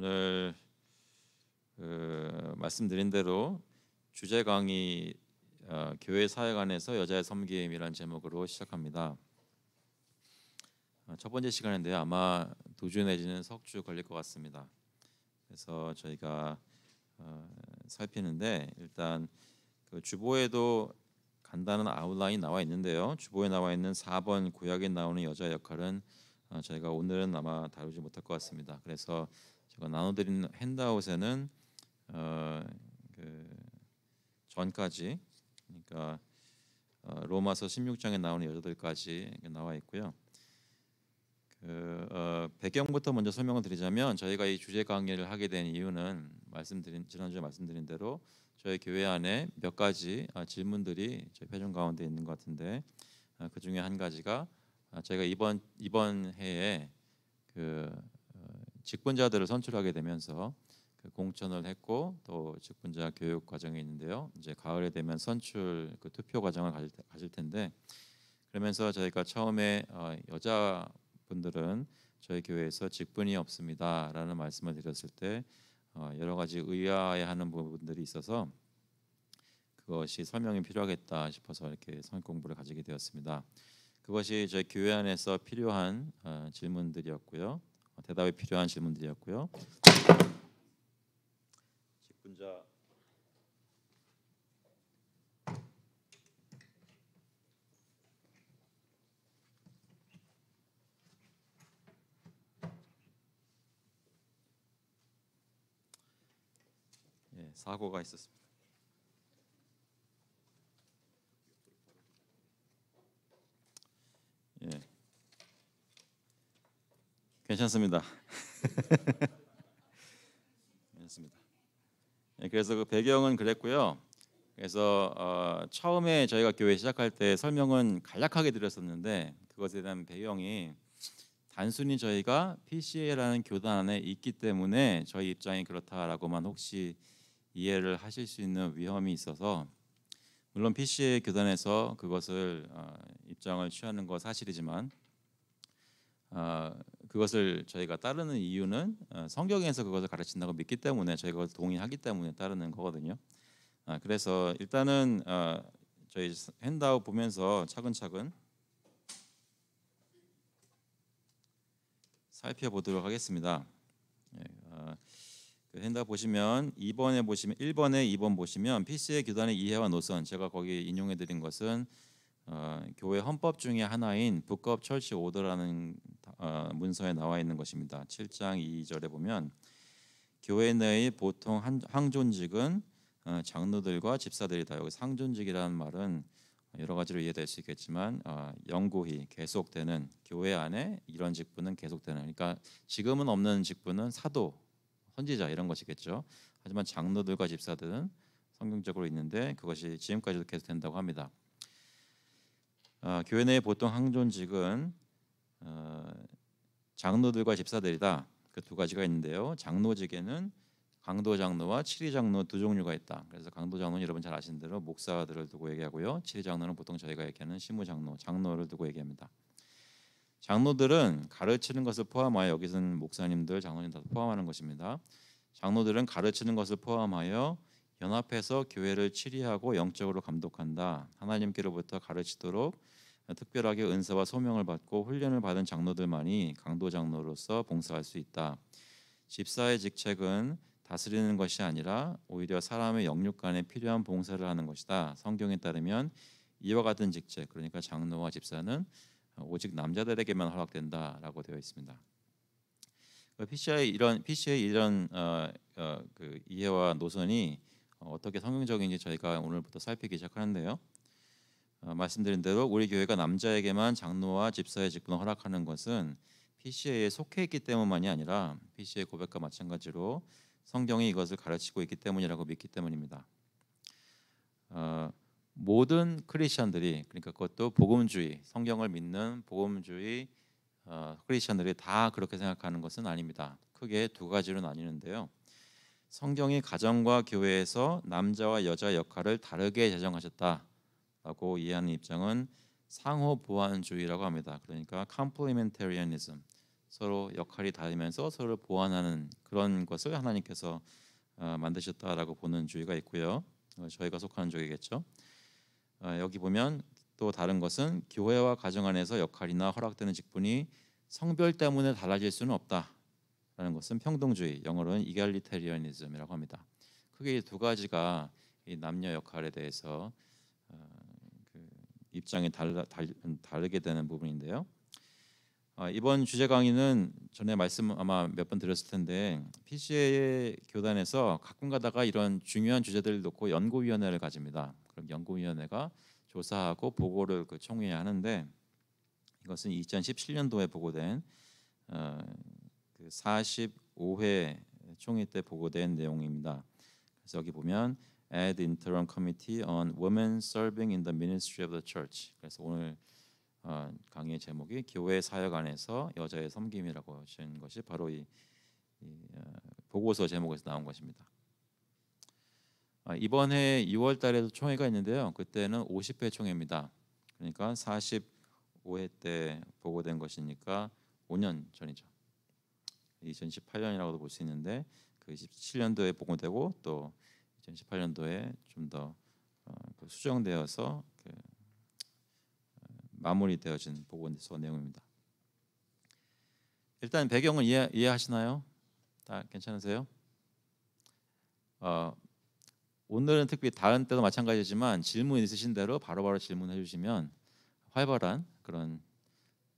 오늘 말씀드린 대로 주제 강의 교회 사역 안에서 여자의 섬김이라는 제목으로 시작합니다. 첫 번째 시간인데요. 아마 2주 내지는 석 주 걸릴 것 같습니다. 그래서 저희가 살피는데 일단 그 주보에도 간단한 아웃라인 나와 있는데요. 주보에 나와 있는 4번 구약에 나오는 여자 역할은 저희가 오늘은 아마 다루지 못할 것 같습니다. 그래서 제가 나눠드린 핸드아웃에는 그 전까지, 그러니까 로마서 16장에 나오는 여자들까지 나와 있고요. 배경부터 먼저 설명을 드리자면 저희가 이 주제 강의를 하게 된 이유는 지난주에 말씀드린 대로 저희 교회 안에 몇 가지 질문들이 저희 회중 가운데 있는 것 같은데 그 중에 한 가지가 저희가 이번 해에 직분자들을 선출하게 되면서 공천을 했고 또 직분자 교육 과정이 있는데요. 이제 가을에 되면 선출 투표 과정을 가질 텐데 그러면서 저희가 처음에 여자분들은 저희 교회에서 직분이 없습니다라는 말씀을 드렸을 때 여러 가지 의아해하는 부분들이 있어서 그것이 설명이 필요하겠다 싶어서 이렇게 성경 공부를 가지게 되었습니다. 그것이 저희 교회 안에서 필요한 질문들이었고요. 대답이 필요한 질문들이었고요. 직분자 사고가 있었습니다. 괜찮습니다. 괜찮습니다. 그래서 그 배경은 그랬고요. 그래서 처음에 저희가 교회 시작할 때 설명은 간략하게 드렸었는데 그것에 대한 배경이 단순히 저희가 PCA라는 교단 안에 있기 때문에 저희 입장이 그렇다라고만 혹시 이해를 하실 수 있는 위험이 있어서, 물론 PCA 교단에서 그것을 입장을 취하는 건 사실이지만 그것을 저희가 따르는 이유는 성경에서 그것을 가르친다고 믿기 때문에 저희가 그것을 동의하기 때문에 따르는 거거든요. 그래서 일단은 저희 핸드아웃 보면서 차근차근 살펴보도록 하겠습니다. 그 핸드아웃 보시면 1번에 2번 보시면 PCA 교단의 이해와 노선, 제가 거기 인용해 드린 것은 교회 헌법 중에 하나인 Book of Church Order라는 문서에 나와 있는 것입니다. 7장 2절에 보면 교회 내의 보통 항존직은 장로들과 집사들이다. 여기 상존직이라는 말은 여러 가지로 이해될 수 있겠지만 영구히 계속되는, 교회 안에 이런 직분은 계속되는, 그러니까 지금은 없는 직분은 사도, 선지자 이런 것이겠죠. 하지만 장로들과 집사들은 성경적으로 있는데 그것이 지금까지도 계속된다고 합니다. 교회 내의 보통 항존직은 장로들과 집사들이다. 그 두 가지가 있는데요. 장로직에는 강도 장로와 치리 장로 두 종류가 있다. 그래서 강도 장로는 여러분 잘 아시는 대로 목사들을 두고 얘기하고요. 치리 장로는 보통 저희가 얘기하는 시무 장로, 장로를 두고 얘기합니다. 장로들은 가르치는 것을 포함하여, 여기서는 목사님들, 장로님 다 포함하는 것입니다. 장로들은 가르치는 것을 포함하여 연합해서 교회를 치리하고 영적으로 감독한다. 하나님께로부터 가르치도록 특별하게 은사와 소명을 받고 훈련을 받은 장로들만이 강도 장로로서 봉사할 수 있다. 집사의 직책은 다스리는 것이 아니라 오히려 사람의 영육간에 필요한 봉사를 하는 것이다. 성경에 따르면 이와 같은 직책, 그러니까 장로와 집사는 오직 남자들에게만 허락된다라고 되어 있습니다. PCA의 이런 그 이해와 노선이 어떻게 성경적인지 저희가 오늘부터 살피기 시작하는데요. 말씀드린 대로 우리 교회가 남자에게만 장로와 집사의 직분을 허락하는 것은 PCA에 속해 있기 때문만이 아니라 PCA 고백과 마찬가지로 성경이 이것을 가르치고 있기 때문이라고 믿기 때문입니다. 모든 크리스천들이, 그러니까 그것도 복음주의, 성경을 믿는 복음주의 크리스천들이 다 그렇게 생각하는 것은 아닙니다. 크게 두 가지로 나뉘는데요. 성경이 가정과 교회에서 남자와 여자 역할을 다르게 제정하셨다라고 이해하는 입장은 상호 보완주의라고 합니다. 그러니까 complementarianism, 서로 역할이 다르면서 서로 보완하는 그런 것을 하나님께서 만드셨다라고 보는 주의가 있고요. 저희가 속하는 쪽이겠죠. 여기 보면 또 다른 것은 교회와 가정 안에서 역할이나 허락되는 직분이 성별 때문에 달라질 수는 없다라는 것은 평등주의, 영어로는 이갈리테리언이즘이라고 합니다. 크게 두 가지가 이 남녀 역할에 대해서 그 입장이 다르게 되는 부분인데요. 이번 주제 강의는 전에 말씀 아마 몇 번 드렸을 텐데 PCA 교단에서 가끔 가다가 이런 중요한 주제들을 놓고 연구위원회를 가집니다. 그럼 연구위원회가 조사하고 보고를 청회해야 하는데 이것은 2017년도에 보고된 그 45회 총회 때 보고된 내용입니다. 그래서 여기 보면 Ad Interim Committee on Women Serving in the Ministry of the Church. 그래서 오늘 강의의 제목이 교회 사역 안에서 여자의 섬김이라고 하신 것이 바로 이 보고서 제목에서 나온 것입니다. 이번 해 2월 달에도 총회가 있는데요. 그때는 50회 총회입니다. 그러니까 45회 때 보고된 것이니까 5년 전이죠. 2018년이라고도 볼 수 있는데 그 17년도에 보고되고 또 2018년도에 좀 더 수정되어서 마무리되어진 보고서 내용입니다. 일단 배경을 이해하시나요? 다 괜찮으세요? 오늘은 특히 다른 때도 마찬가지지만 질문 있으신 대로 바로바로 질문해 주시면 활발한 그런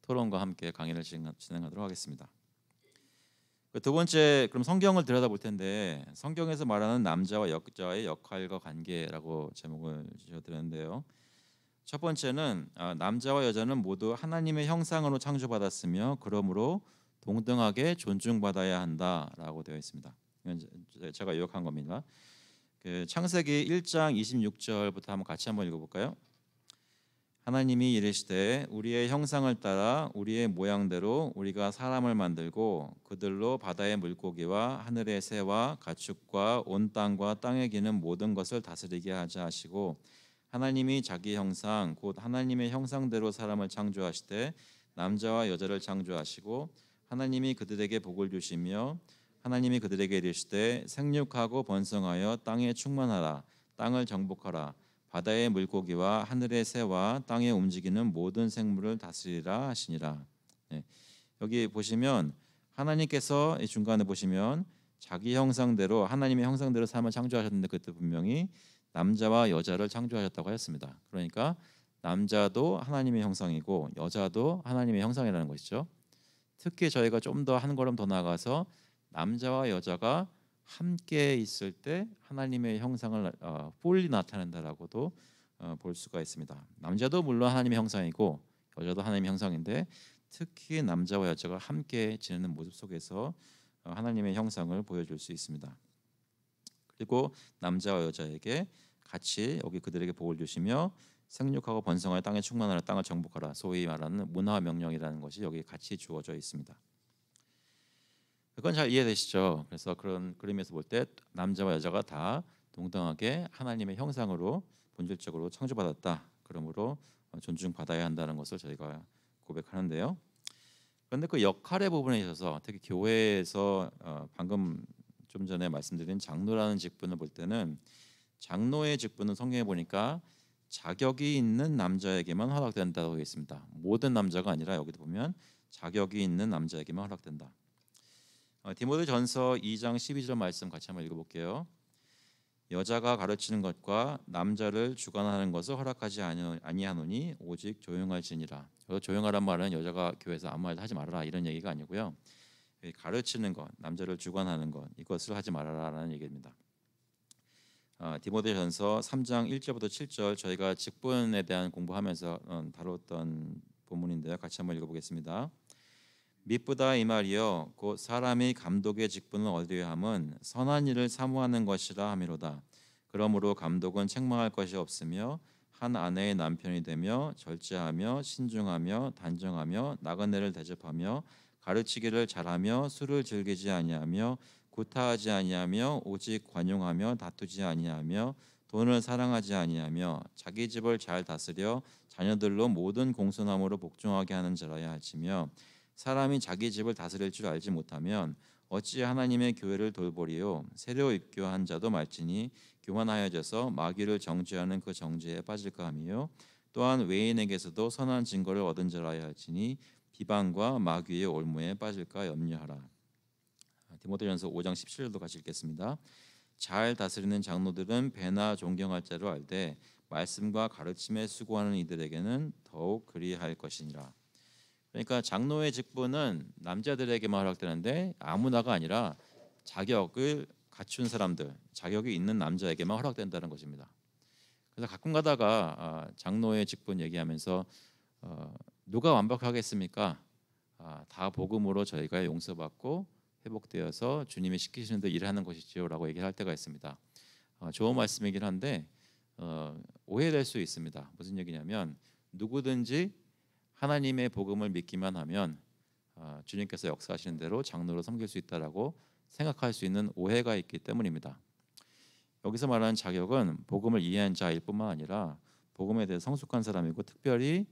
토론과 함께 강의를 진행하도록 하겠습니다. 두 번째, 그럼 성경을 들여다볼 텐데 성경에서 말하는 남자와 여자의 역할과 관계라고 제목을 지어드렸는데요. 첫 번째는 남자와 여자는 모두 하나님의 형상으로 창조받았으며 그러므로 동등하게 존중받아야 한다라고 되어 있습니다. 이건 제가 요약한 겁니다. 그 창세기 1장 26절부터 한번 읽어볼까요? 하나님이 이르시되 우리의 형상을 따라 우리의 모양대로 우리가 사람을 만들고 그들로 바다의 물고기와 하늘의 새와 가축과 온 땅과 땅에 기는 모든 것을 다스리게 하자 하시고 하나님이 자기 형상 곧 하나님의 형상대로 사람을 창조하시되 남자와 여자를 창조하시고 하나님이 그들에게 복을 주시며 하나님이 그들에게 이르시되 생육하고 번성하여 땅에 충만하라 땅을 정복하라 바다의 물고기와 하늘의 새와 땅에 움직이는 모든 생물을 다스리라 하시니라. 여기 보시면 하나님께서 이 중간에 보시면 자기 형상대로 하나님의 형상대로 사람을 창조하셨는데 그때 분명히 남자와 여자를 창조하셨다고 하였습니다. 그러니까 남자도 하나님의 형상이고 여자도 하나님의 형상이라는 것이죠. 특히 저희가 좀 더 한 걸음 더 나아가서 남자와 여자가 함께 있을 때 하나님의 형상을 fully 나타낸다라고도 볼 수가 있습니다. 남자도 물론 하나님의 형상이고 여자도 하나님의 형상인데 특히 남자와 여자가 함께 지내는 모습 속에서 하나님의 형상을 보여줄 수 있습니다. 그리고 남자와 여자에게 같이 여기 그들에게 복을 주시며 생육하고 번성하여 땅에 충만하라 땅을 정복하라 소위 말하는 문화 명령이라는 것이 여기 같이 주어져 있습니다. 그건 잘 이해되시죠? 그래서 그런 그림에서 볼 때 남자와 여자가 다 동등하게 하나님의 형상으로 본질적으로 창조받았다. 그러므로 존중받아야 한다는 것을 저희가 고백하는데요. 그런데 그 역할의 부분에 있어서 특히 교회에서 방금 좀 전에 말씀드린 장로라는 직분을 볼 때는 장로의 직분은 성경에 보니까 자격이 있는 남자에게만 허락된다고 되어 있습니다. 모든 남자가 아니라 여기도 보면 자격이 있는 남자에게만 허락된다. 디모데전서 2장 12절 말씀 같이 한번 읽어볼게요. 여자가 가르치는 것과 남자를 주관하는 것을 허락하지 아니하노니 오직 조용할지니라. 조용하란 말은 여자가 교회에서 아무 말도 하지 말아라 이런 얘기가 아니고요. 가르치는 것, 남자를 주관하는 것 이것을 하지 말아라라는 얘기입니다. 디모데전서 3장 1절부터 7절 저희가 직분에 대한 공부하면서 다뤘던 본문인데요. 같이 한번 읽어보겠습니다. 미쁘다 이 말이여 곧 사람이 감독의 직분을 얻으려 함은 선한 일을 사모하는 것이라 함이로다. 그러므로 감독은 책망할 것이 없으며 한 아내의 남편이 되며 절제하며 신중하며 단정하며 나그네를 대접하며 가르치기를 잘하며 술을 즐기지 아니하며 구타하지 아니하며 오직 관용하며 다투지 아니하며 돈을 사랑하지 아니하며 자기 집을 잘 다스려 자녀들로 모든 공손함으로 복종하게 하는 자라야 할지며 사람이 자기 집을 다스릴 줄 알지 못하면 어찌 하나님의 교회를 돌보리요. 새로 입교한 자도 말지니 교만하여져서 마귀를 정죄하는 그 정죄에 빠질까 하며 또한 외인에게서도 선한 증거를 얻은 자라야 할지니 비방과 마귀의 올무에 빠질까 염려하라. 디모데전서 5장 17절도 같이 읽겠습니다. 잘 다스리는 장로들은 배나 존경할 자로 알되 말씀과 가르침에 수고하는 이들에게는 더욱 그리할 것이니라. 그러니까 장로의 직분은 남자들에게만 허락되는데 아무나가 아니라 자격을 갖춘 사람들, 자격이 있는 남자에게만 허락된다는 것입니다. 그래서 가끔 가다가 장로의 직분 얘기하면서 누가 완벽하겠습니까? 다 복음으로 저희가 용서받고 회복되어서 주님이 시키시는 대로 일하는 것이지요라고 얘기를 할 때가 있습니다. 좋은 말씀이긴 한데 오해될 수 있습니다. 무슨 얘기냐면 누구든지 하나님의 복음을 믿기만 하면 주님께서 역사하시는 대로 장로로 섬길 수 있다라고 생각할 수 있는 오해가 있기 때문입니다. 여기서 말하는 자격은 복음을 이해한 자일 뿐만 아니라 복음에 대해 성숙한 사람이고 특별히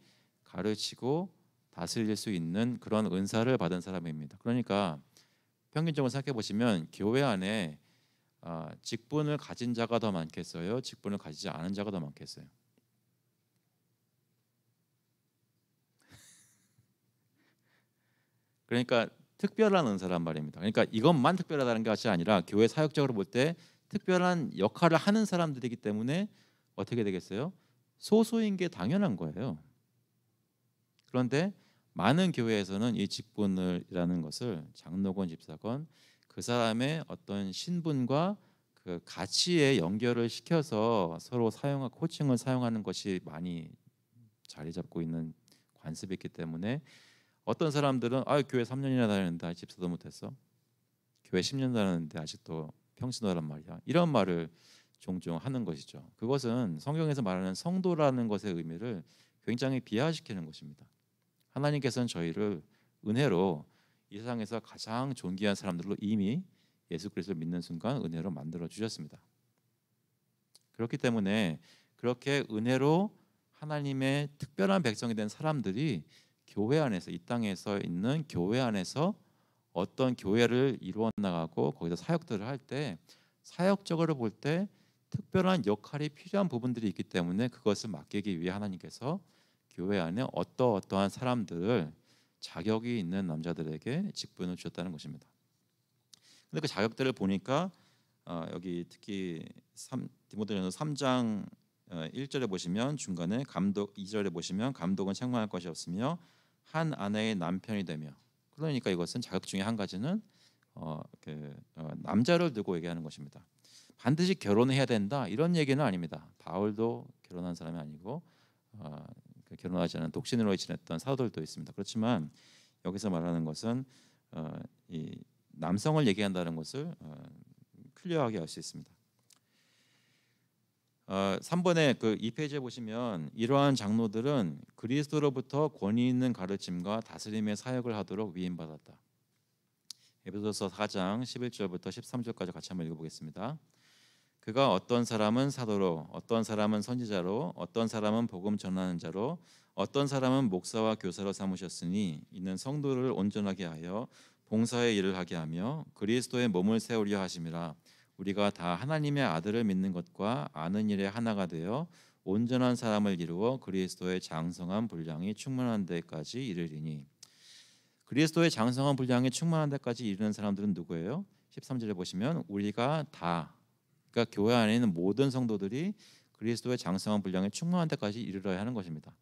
가르치고 다스릴 수 있는 그런 은사를 받은 사람입니다. 그러니까 평균적으로 생각해 보시면 교회 안에 직분을 가진 자가 더 많겠어요? 직분을 가지지 않은 자가 더 많겠어요? 그러니까 특별한 은사란 말입니다. 그러니까 이것만 특별하다는 것이 아니라 교회 사역적으로 볼 때 특별한 역할을 하는 사람들이기 때문에 어떻게 되겠어요? 소수인 게 당연한 거예요. 그런데 많은 교회에서는 이 직분이라는 것을 장로건 집사건 그 사람의 어떤 신분과 그 가치에 연결을 시켜서 서로 사용하고 코칭을 사용하는 것이 많이 자리 잡고 있는 관습이 있기 때문에 어떤 사람들은 교회 3년이나 다녔는데 집사도 못했어. 교회 10년 다녔는데 아직도 평신도란 말이야. 이런 말을 종종 하는 것이죠. 그것은 성경에서 말하는 성도라는 것의 의미를 굉장히 비하시키는 것입니다. 하나님께서는 저희를 은혜로 이 세상에서 가장 존귀한 사람들로 이미 예수 그리스도를 믿는 순간 은혜로 만들어 주셨습니다. 그렇기 때문에 그렇게 은혜로 하나님의 특별한 백성이 된 사람들이 교회 안에서 이 땅에서 있는 교회 안에서 어떤 교회를 이루어 나가고 거기서 사역들을 할 때 사역적으로 볼 때 특별한 역할이 필요한 부분들이 있기 때문에 그것을 맡기기 위해 하나님께서 교회 안에 어떠한 사람들을 자격이 있는 남자들에게 직분을 주셨다는 것입니다. 근데 그 자격들을 보니까 여기 특히 디모데전서 3장 1절에 보시면 중간에 감독 2절에 보시면 감독은 책망할 것이 없으며 한 아내의 남편이 되며 그러니까 이것은 자격 중에 한 가지는 남자를 두고 얘기하는 것입니다. 반드시 결혼해야 된다 이런 얘기는 아닙니다. 바울도 결혼한 사람이 아니고 결혼하지 않은 독신으로 지냈던 사도들도 있습니다. 그렇지만 여기서 말하는 것은 이 남성을 얘기한다는 것을 클리어하게 알 수 있습니다. 3번에 그 2페이지에 보시면 이러한 장로들은 그리스도로부터 권위 있는 가르침과 다스림의 사역을 하도록 위임받았다. 에베소서 4장 11절부터 13절까지 같이 한번 읽어보겠습니다. 그가 어떤 사람은 사도로, 어떤 사람은 선지자로, 어떤 사람은 복음 전하는 자로, 어떤 사람은 목사와 교사로 삼으셨으니 이는 성도를 온전하게 하여 봉사의 일을 하게 하며 그리스도의 몸을 세우려 하심이라. 우리가 다 하나님의 아들을 믿는 것과 아는 일에 하나가 되어 온전한 사람을 이루어 그리스도의 장성한 분량이 충만한 데까지 이르리니. 그리스도의 장성한 분량이 충만한 데까지 이르는 사람들은 누구예요? 13절에 보시면 우리가 다, 그러니까 교회 안에 있는 모든 성도들이 그리스도의 장성한 분량에 충만한 데까지 이르러야 하는 것입니다.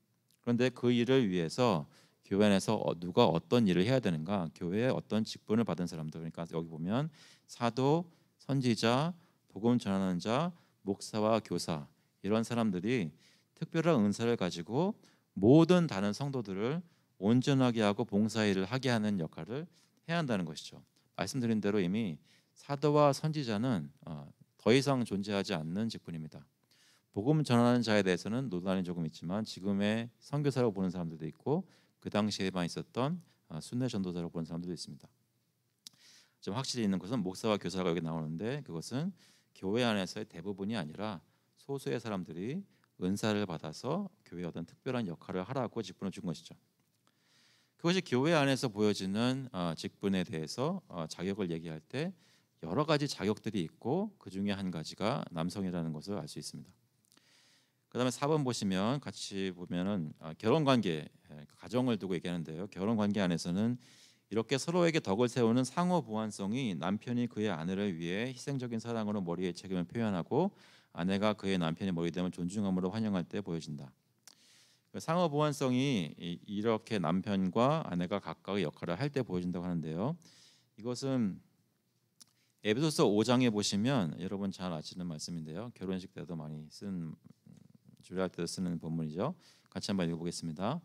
그런데 그 일을 위해서 교회 안에서 누가 어떤 일을 해야 되는가? 교회에 어떤 직분을 받은 사람들, 그러니까 여기 보면 사도, 선지자, 복음 전하는 자, 목사와 교사 이런 사람들이 특별한 은사를 가지고 모든 다른 성도들을 온전하게 하고 봉사일을 하게 하는 역할을 해야 한다는 것이죠. 말씀드린 대로 이미 사도와 선지자는 더 이상 존재하지 않는 직분입니다. 복음 전하는 자에 대해서는 논란이 조금 있지만 지금의 선교사로 보는 사람들도 있고 그 당시에만 있었던 순회 전도자로 보는 사람들도 있습니다. 좀 확실히 있는 것은 목사와 교사가 여기 나오는데 그것은 교회 안에서의 대부분이 아니라 소수의 사람들이 은사를 받아서 교회에 어떤 특별한 역할을 하라고 직분을 준 것이죠. 그것이 교회 안에서 보여지는 직분에 대해서 자격을 얘기할 때 여러 가지 자격들이 있고 그 중에 한 가지가 남성이라는 것을 알 수 있습니다. 그다음에 4번 보시면 같이 보면은 결혼 관계, 가정을 두고 얘기하는데요. 결혼 관계 안에서는 이렇게 서로에게 덕을 세우는 상호 보완성이 남편이 그의 아내를 위해 희생적인 사랑으로 머리의 책임을 표현하고 아내가 그의 남편이 머리 되면 존중함으로 환영할 때 보여진다. 상호 보완성이 이렇게 남편과 아내가 각각의 역할을 할 때 보여진다고 하는데요. 이것은 에베소서 5장에 보시면 여러분 잘 아시는 말씀인데요. 결혼식 때도 많이 쓴 주례할 때도 쓰는 본문이죠. 같이 한번 읽어보겠습니다.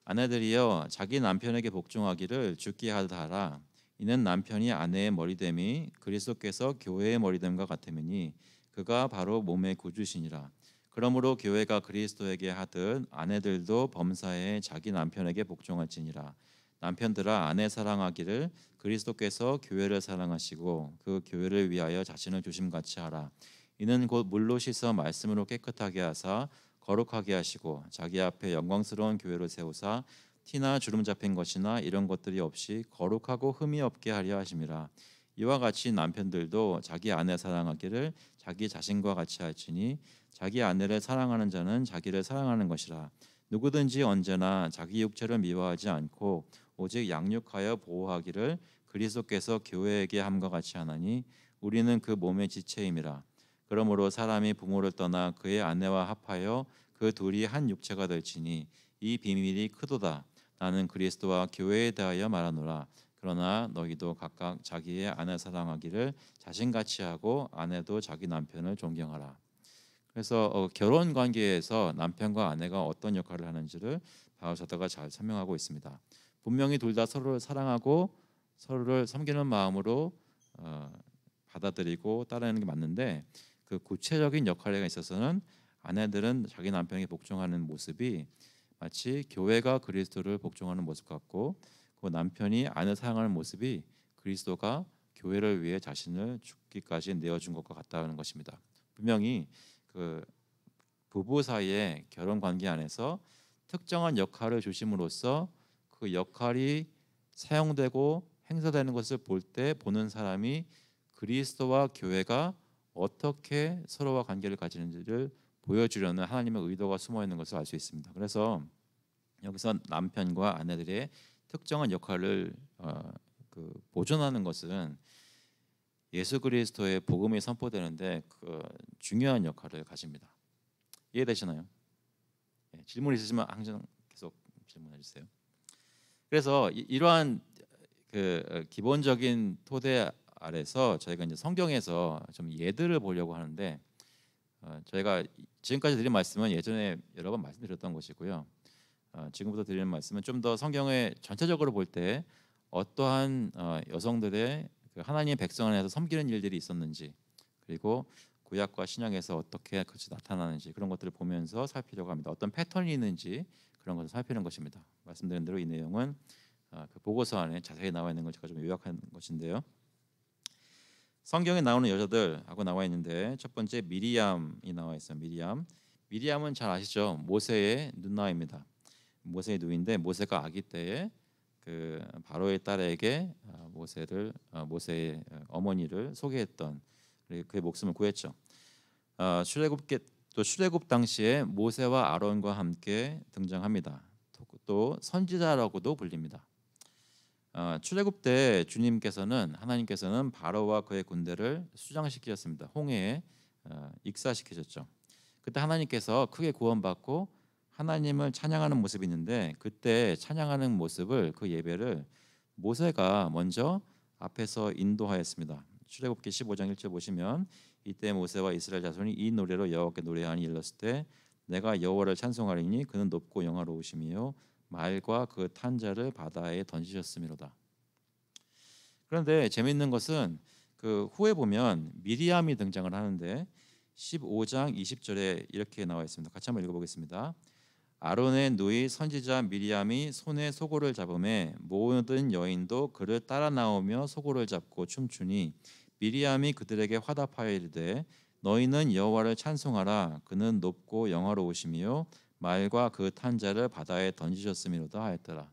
아내들이여 자기 남편에게 복종하기를 주께 하라. 이는 남편이 아내의 머리됨이 그리스도께서 교회의 머리됨과 같음이니 그가 바로 몸의 구주시니라. 그러므로 교회가 그리스도에게 하듯 아내들도 범사에 자기 남편에게 복종할지니라. 남편들아 아내 사랑하기를 그리스도께서 교회를 사랑하시고 그 교회를 위하여 자신을 조심같이 하라. 이는 곧 물로 씻어 말씀으로 깨끗하게 하사 거룩하게 하시고 자기 앞에 영광스러운 교회를 세우사 티나 주름 잡힌 것이나 이런 것들이 없이 거룩하고 흠이 없게 하려 하심이라. 이와 같이 남편들도 자기 아내 사랑하기를 자기 자신과 같이 할지니 자기 아내를 사랑하는 자는 자기를 사랑하는 것이라. 누구든지 언제나 자기 육체를 미워하지 않고 오직 양육하여 보호하기를 그리스도께서 교회에게 함과 같이 하나니 우리는 그 몸의 지체임이라. 그러므로 사람이 부모를 떠나 그의 아내와 합하여 그 둘이 한 육체가 될지니 이 비밀이 크도다. 나는 그리스도와 교회에 대하여 말하노라. 그러나 너희도 각각 자기의 아내 사랑하기를 자신같이 하고 아내도 자기 남편을 존경하라. 그래서 결혼 관계에서 남편과 아내가 어떤 역할을 하는지를 바울 사도가 잘 설명하고 있습니다. 분명히 둘 다 서로를 사랑하고 서로를 섬기는 마음으로 받아들이고 따르는 게 맞는데 그 구체적인 역할에 있어서는 아내들은 자기 남편에게 복종하는 모습이 마치 교회가 그리스도를 복종하는 모습 같고 그 남편이 아내 사랑하는 모습이 그리스도가 교회를 위해 자신을 죽기까지 내어준 것과 같다는 것입니다. 분명히 그 부부 사이의 결혼 관계 안에서 특정한 역할을 주심으로써 그 역할이 사용되고 행사되는 것을 볼 때 보는 사람이 그리스도와 교회가 어떻게 서로와 관계를 가지는지를 보여주려는 하나님의 의도가 숨어 있는 것을 알 수 있습니다. 그래서 여기서 남편과 아내들의 특정한 역할을 보존하는 것은 예수 그리스도의 복음이 선포되는데 그 중요한 역할을 가집니다. 이해되시나요? 네, 질문 있으시면 항상 계속 질문해 주세요. 그래서 이러한 그 기본적인 토대 아래서 저희가 이제 성경에서 좀 예들을 보려고 하는데 저희가 지금까지 드린 말씀은 예전에 여러 번 말씀드렸던 것이고요. 지금부터 드리는 말씀은 좀 더 성경의 전체적으로 볼 때 어떠한 여성들의 그 하나님의 백성 안에서 섬기는 일들이 있었는지 그리고 구약과 신약에서 어떻게 그것이 나타나는지 그런 것들을 보면서 살피려고 합니다. 어떤 패턴이 있는지 그런 것을 살피는 것입니다. 말씀드린 대로 이 내용은 그 보고서 안에 자세히 나와 있는 걸 제가 좀 요약한 것인데요. 성경에 나오는 여자들하고 나와 있는데 첫 번째 미리암이 나와 있어요. 미리암은 잘 아시죠? 모세의 누나입니다. 모세의 누인데 모세가 아기 때에 그 바로의 딸에게 모세의 어머니를 소개했던 그리고 그의 목숨을 구했죠. 출애굽 당시에 모세와 아론과 함께 등장합니다. 또 선지자라고도 불립니다. 출애굽 때 하나님께서는 바로와 그의 군대를 수장시키셨습니다. 홍해에 익사시키셨죠. 그때 하나님께서 크게 구원받고 하나님을 찬양하는 모습이 있는데 그때 찬양하는 모습을 그 예배를 모세가 먼저 앞에서 인도하였습니다. 출애굽기 15장 1절 보시면 이때 모세와 이스라엘 자손이 이 노래로 여호와께 노래하니 일렀을 때 내가 여호와를 찬송하리니 그는 높고 영화로우심이요 말과 그 탄자를 바다에 던지셨음이로다. 그런데 재미있는 것은 그 후에 보면 미리암이 등장을 하는데 15장 20절에 이렇게 나와 있습니다. 같이 한번 읽어보겠습니다. 아론의 누이 선지자 미리암이 손에 소고를 잡음에 모든 여인도 그를 따라 나오며 소고를 잡고 춤추니 미리암이 그들에게 화답하여 이르되 너희는 여호와를 찬송하라 그는 높고 영화로우시며 말과 그 탄자를 바다에 던지셨음이로다 하였더라.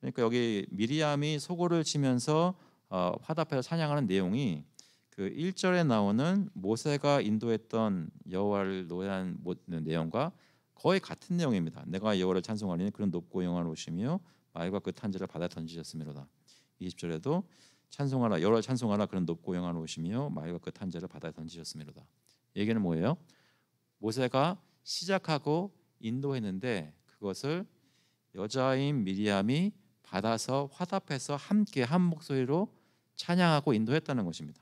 그러니까 여기 미리암이 소고를 치면서 화답해서 찬양하는 내용이 그 1절에 나오는 모세가 인도했던 여호와를 노래한 내용과 거의 같은 내용입니다. 내가 여호와를 찬송하리니 그는 높고 영화로우시며 말과 그 탄지를 바다에 던지셨음이로다. 20절에도 찬송하라 여호와를 찬송하라 그는 높고 영화로우시며 말과 그 탄지를 바다에 던지셨음이로다. 얘기는 뭐예요? 모세가 시작하고 인도했는데 그것을 여자인 미리암이 받아서 화답해서 함께 한 목소리로 찬양하고 인도했다는 것입니다.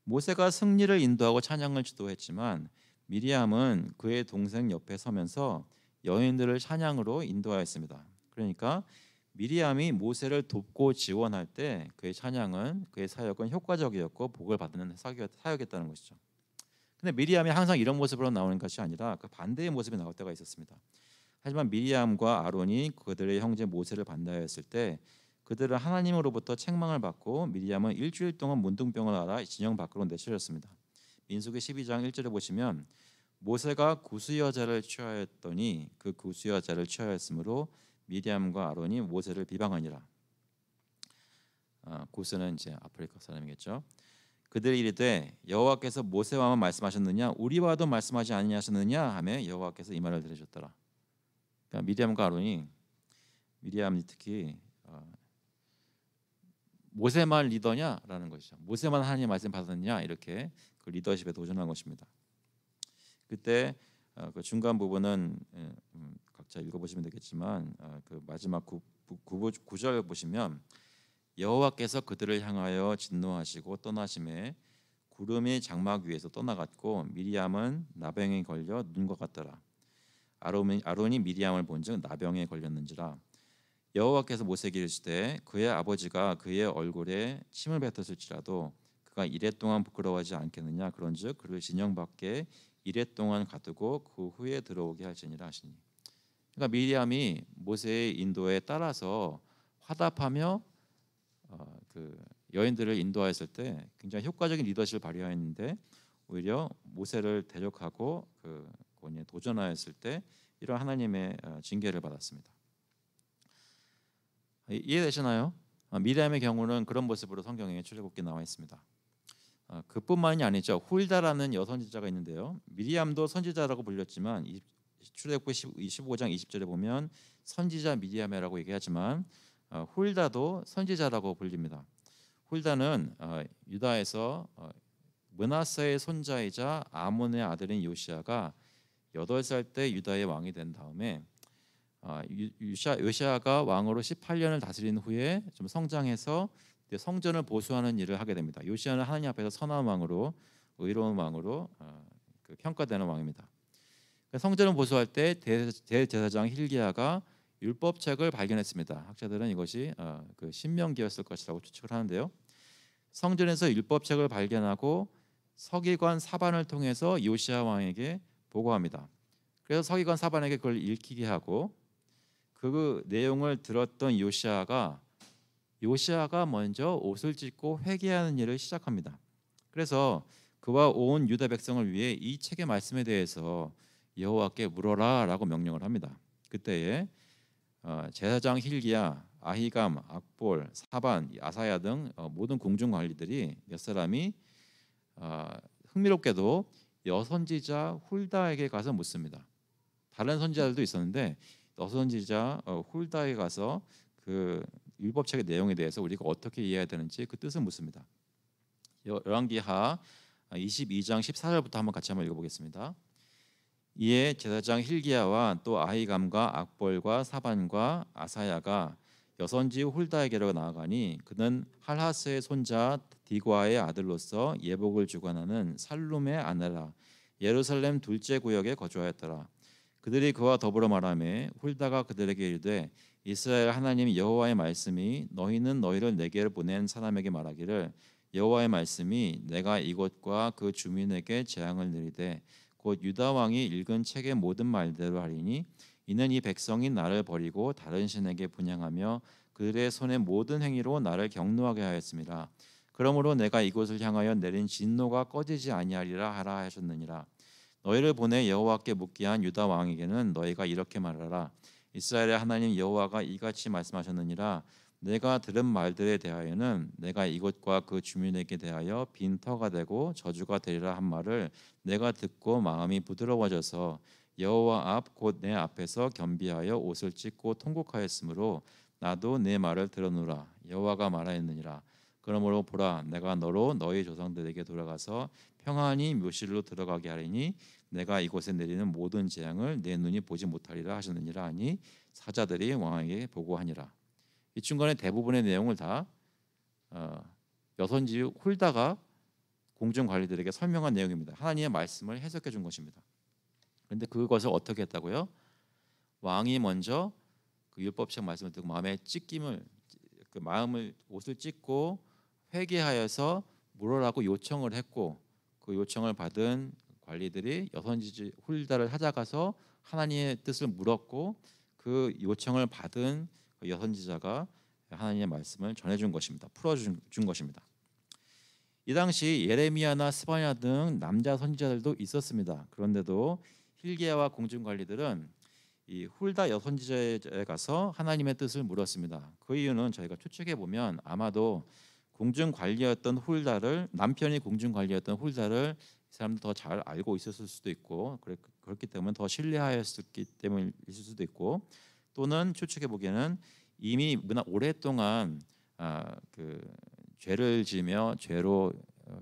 모세가 승리를 인도하고 찬양을 주도했지만 미리암은 그의 동생 옆에 서면서 여인들을 찬양으로 인도하였습니다. 그러니까 미리암이 모세를 돕고 지원할 때 그의 찬양은 그의 사역은 효과적이었고 복을 받는 사역이었다는 것이죠. 근데 미리암이 항상 이런 모습으로 나오는 것이 아니라 그 반대의 모습이 나올 때가 있었습니다. 하지만 미리암과 아론이 그들의 형제 모세를 반대하였을 때 그들은 하나님으로부터 책망을 받고 미리암은 일주일 동안 문둥병을 앓아 진영 밖으로 내쳐졌습니다. 민수기 12장 1절에 보시면 모세가 구스 여자를 취하였더니 그 구스 여자를 취하였으므로 미리암과 아론이 모세를 비방하니라. 구스는 이제 아프리카 사람이겠죠. 그들이 이르되 여호와께서 모세와만 말씀하셨느냐 우리와도 말씀하지 아니하셨느냐 하며 여호와께서 이 말을 들으셨더라. 그러니까 미리암과 아론이 미리암이 특히 모세만 리더냐라는 것이죠. 모세만 하나님의 말씀 받았느냐 이렇게 그 리더십에 도전한 것입니다. 그때 그 중간 부분은 각자 읽어보시면 되겠지만 그 마지막 9절 보시면 여호와께서 그들을 향하여 진노하시고 떠나심에 구름이 장막 위에서 떠나갔고 미리암은 나병에 걸려 눈 것 같더라. 아론이 미리암을 본즉 나병에 걸렸는지라. 여호와께서 모세에게 이르시되 그의 아버지가 그의 얼굴에 침을 뱉었을지라도 그가 이랫동안 부끄러워하지 않겠느냐. 그런즉 그를 진영 밖에 이랫동안 가두고 그 후에 들어오게 할지니라 하시니. 그러니까 미리암이 모세의 인도에 따라서 화답하며 그 여인들을 인도하였을 때 굉장히 효과적인 리더십을 발휘하였는데 오히려 모세를 대적하고 그 권위에 도전하였을 때 이런 하나님의 징계를 받았습니다. 이해되시나요? 미리암의 경우는 그런 모습으로 성경에 출애굽기에 나와 있습니다. 그뿐만이 아니죠. 훌다라는 여선지자가 있는데요. 미리암도 선지자라고 불렸지만 출애굽기 15장 20절에 보면 선지자 미리암이라고 얘기하지만 훌다도 선지자라고 불립니다. 훌다는 유다에서 므낫세의 손자이자 아몬의 아들인 요시아가 8살 때 유다의 왕이 된 다음에 요시아가 왕으로 18년을 다스린 후에 좀 성장해서 성전을 보수하는 일을 하게 됩니다. 요시아는 하나님 앞에서 선한 왕으로 의로운 왕으로 평가되는 왕입니다. 성전을 보수할 때 대제사장 힐기야가 율법책을 발견했습니다. 학자들은 이것이 그 신명기였을 것이라고 추측을 하는데요. 성전에서 율법책을 발견하고 서기관 사반을 통해서 요시아 왕에게 보고합니다. 그래서 서기관 사반에게 그걸 읽히게 하고 그 내용을 들었던 요시아가 먼저 옷을 찢고 회개하는 일을 시작합니다. 그래서 그와 온 유다 백성을 위해 이 책의 말씀에 대해서 여호와께 물어라라고 명령을 합니다. 그때에 제사장 힐기야, 아히감, 악볼, 사반, 아사야 등 모든 궁중 관리들이 몇 사람이 흥미롭게도 여선지자 훌다에게 가서 묻습니다. 다른 선지자들도 있었는데 여선지자 훌다에 가서 그 율법책의 내용에 대해서 우리가 어떻게 이해해야 되는지 그 뜻을 묻습니다. 열왕기하 22장 14절부터 한번 읽어보겠습니다. 이에 제사장 힐기야와 또 아히감과 악볼과 사반과 아사야가 여선지 훌다에게로 나아가니 그는 할하스의 손자 디과의 아들로서 예복을 주관하는 살룸의 아내라. 예루살렘 둘째 구역에 거주하였더라. 그들이 그와 더불어 말하며 훌다가 그들에게 이르되 이스라엘 하나님 여호와의 말씀이 너희는 너희를 내게 보낸 사람에게 말하기를 여호와의 말씀이 내가 이곳과 그 주민에게 재앙을 내리되 곧 유다 왕이 읽은 책의 모든 말대로 하리니 이는 이 백성이 나를 버리고 다른 신에게 분향하며 그들의 손의 모든 행위로 나를 경노하게 하였습니다. 그러므로 내가 이곳을 향하여 내린 진노가 꺼지지 아니하리라 하라 하셨느니라. 너희를 보내 여호와께 묻게 한 유다 왕에게는 너희가 이렇게 말하라. 이스라엘의 하나님 여호와가 이같이 말씀하셨느니라. 내가 들은 말들에 대하여는 내가 이곳과 그 주민에게 대하여 빈터가 되고 저주가 되리라 한 말을 내가 듣고 마음이 부드러워져서 여호와 앞 곧 내 앞에서 겸비하여 옷을 찢고 통곡하였으므로 나도 내 말을 들었노라. 여호와가 말하였느니라. 그러므로 보라, 내가 너로 너희 조상들에게 돌아가서 평안히 묘실로 들어가게 하리니 내가 이곳에 내리는 모든 재앙을 내 눈이 보지 못하리라 하셨느니라 하니 사자들이 왕에게 보고하니라. 이 중간에 대부분의 내용을 다 여선지 홀다가 공중 관리들에게 설명한 내용입니다. 하나님의 말씀을 해석해 준 것입니다. 그런데 그것을 어떻게 했다고요? 왕이 먼저 그 율법책 말씀을 듣고 마음에 찢김을 그 마음을 옷을 찢고 회개하여서 물으라고 요청을 했고 그 요청을 받은 관리들이 여선지 홀다를 찾아가서 하나님의 뜻을 물었고 그 요청을 받은 그 여선지자가 하나님의 말씀을 전해준 것입니다. 풀어준 것입니다. 이 당시 예레미야나 스바냐 등 남자 선지자들도 있었습니다. 그런데도 hilki야와 공중 관리들은 이 훌다 여선지자에 가서 하나님의 뜻을 물었습니다. 그 이유는 저희가 추측해 보면 아마도 공중 관리였던 훌다를 남편이 공중 관리였던 훌다를 이 사람도 더 잘 알고 있었을 수도 있고 그렇기 때문에 더 신뢰하였기 때문일 수도 있고 또는 추측해 보기에는 이미 오랫동안 그 죄를 지며 죄로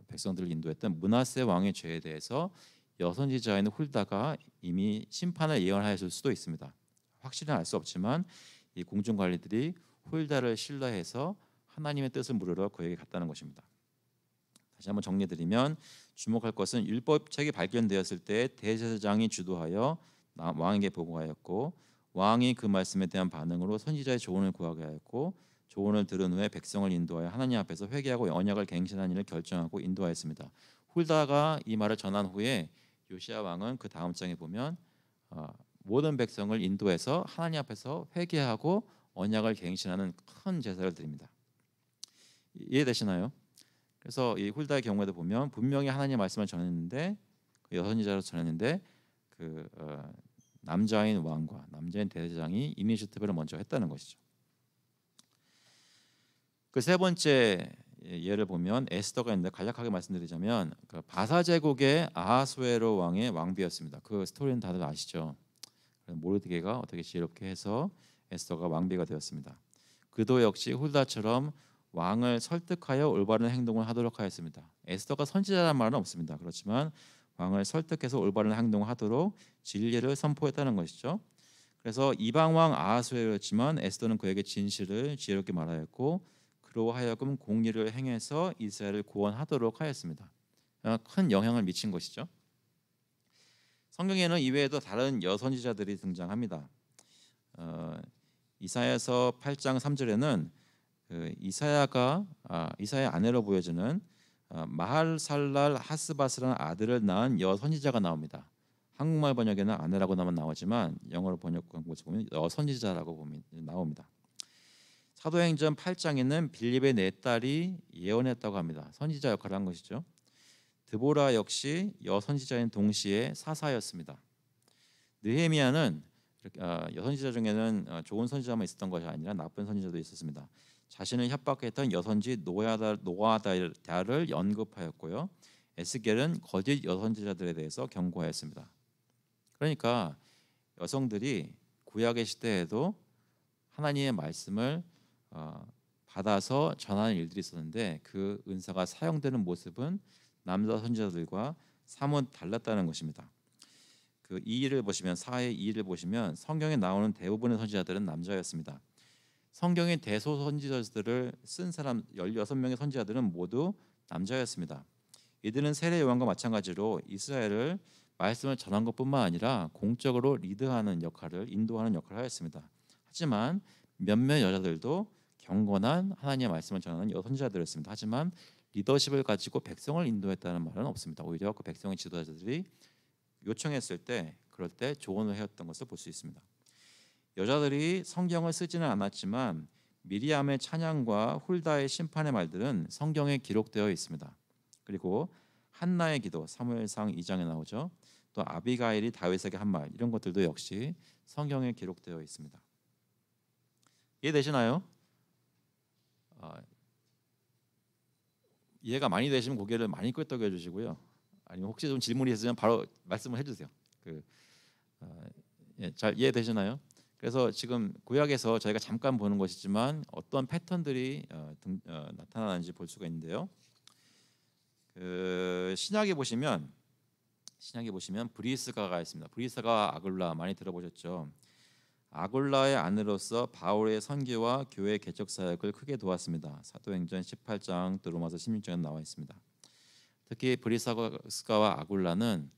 백성들을 인도했던 므낫세 왕의 죄에 대해서 여선지자인 훌다가 이미 심판을 예언하였을 수도 있습니다. 확실히 알 수 없지만 이 공중 관리들이 훌다를 신뢰해서 하나님의 뜻을 물으러 그에게 갔다는 것입니다. 다시 한번 정리드리면 주목할 것은 율법책이 발견되었을 때 대제사장이 주도하여 왕에게 보고하였고 왕이 그 말씀에 대한 반응으로 선지자의 조언을 구하게 하였고 조언을 들은 후에 백성을 인도하여 하나님 앞에서 회개하고 언약을 갱신한 일을 결정하고 인도하였습니다. 훌다가 이 말을 전한 후에 요시야 왕은 그 다음 장에 보면 모든 백성을 인도해서 하나님 앞에서 회개하고 언약을 갱신하는 큰 제사를 드립니다. 이해되시나요? 그래서 이 훌다의 경우에도 보면 분명히 하나님의 말씀을 전했는데 그 여선지자로 전했는데 그 남자인 왕과 남자인 대제사장이 이니시티브를 먼저 했다는 것이죠. 그 세 번째 예를 보면 에스더가 있는데 간략하게 말씀드리자면 그 바사 제국의 아하수에로 왕의 왕비였습니다. 그 스토리는 다들 아시죠? 모르드게가 어떻게 지혜롭게 해서 에스더가 왕비가 되었습니다. 그도 역시 훌다처럼 왕을 설득하여 올바른 행동을 하도록 하였습니다. 에스더가 선지자라는 말은 없습니다. 그렇지만 왕을 설득해서 올바른 행동을 하도록 진리를 선포했다는 것이죠. 그래서 이방 왕 아하수에로였지만 에스더는 그에게 진실을 지혜롭게 말하였고 그로 하여금 공의를 행해서 이스라엘을 구원하도록 하였습니다. 큰 영향을 미친 것이죠. 성경에는 이외에도 다른 여선지자들이 등장합니다. 이사야서 8장 3절에는 이사야 아내로 보여지는 마할살랄 하스바스라는 아들을 낳은 여선지자가 나옵니다. 한국말 번역에는 아내라고만 나오지만 영어로 번역한 곳에 보면 여선지자라고 나옵니다. 사도행전 8장에는 빌립의 네 딸이 예언했다고 합니다. 선지자 역할을 한 것이죠. 드보라 역시 여선지자인 동시에 사사였습니다. 느헤미야는 여선지자 중에는 좋은 선지자만 있었던 것이 아니라 나쁜 선지자도 있었습니다. 자신을 협박했던 여선지 노아다를 연급하였고요. 에스겔은 거짓 여선지자들에 대해서 경고하였습니다. 그러니까 여성들이 구약의 시대에도 하나님의 말씀을 받아서 전하는 일들이 있었는데 그 은사가 사용되는 모습은 남자 선지자들과 사뭇 달랐다는 것입니다. 그 2일을 보시면 4의 2일을 보시면 성경에 나오는 대부분의 선지자들은 남자였습니다. 성경의 대소 선지자들을 쓴 사람 16명의 선지자들은 모두 남자였습니다. 이들은 세례 요한과 마찬가지로 이스라엘을 말씀을 전한 것뿐만 아니라 공적으로 리드하는 역할을 인도하는 역할을 하였습니다. 하지만 몇몇 여자들도 경건한 하나님의 말씀을 전하는 여선지자들이었습니다. 하지만 리더십을 가지고 백성을 인도했다는 말은 없습니다. 오히려 그 백성의 지도자들이 요청했을 때 그럴 때 조언을 해왔던 것을 볼 수 있습니다. 여자들이 성경을 쓰지는 않았지만 미리암의 찬양과 훌다의 심판의 말들은 성경에 기록되어 있습니다. 그리고 한나의 기도 사무엘상 2장에 나오죠. 또 아비가일이 다윗에게 한 말 이런 것들도 역시 성경에 기록되어 있습니다. 이해되시나요? 아, 이해가 많이 되시면 고개를 많이 끄덕여 주시고요. 아니면 혹시 좀 질문이 있으면 바로 말씀을 해주세요. 잘 이해되시나요? 그래서 지금 구약에서 저희가 잠깐 보는 것이지만 어떤 패턴들이 나타나는지 볼 수가 있는데요. 신약에 보시면 브리스가가 있습니다. 브리스가 아굴라 많이 들어보셨죠? 아굴라의 아내로서 바울의 선교와 교회 개척 사역을 크게 도왔습니다. 사도행전 18장 또 로마서 16장에 나와 있습니다. 특히 브리스가와 아굴라는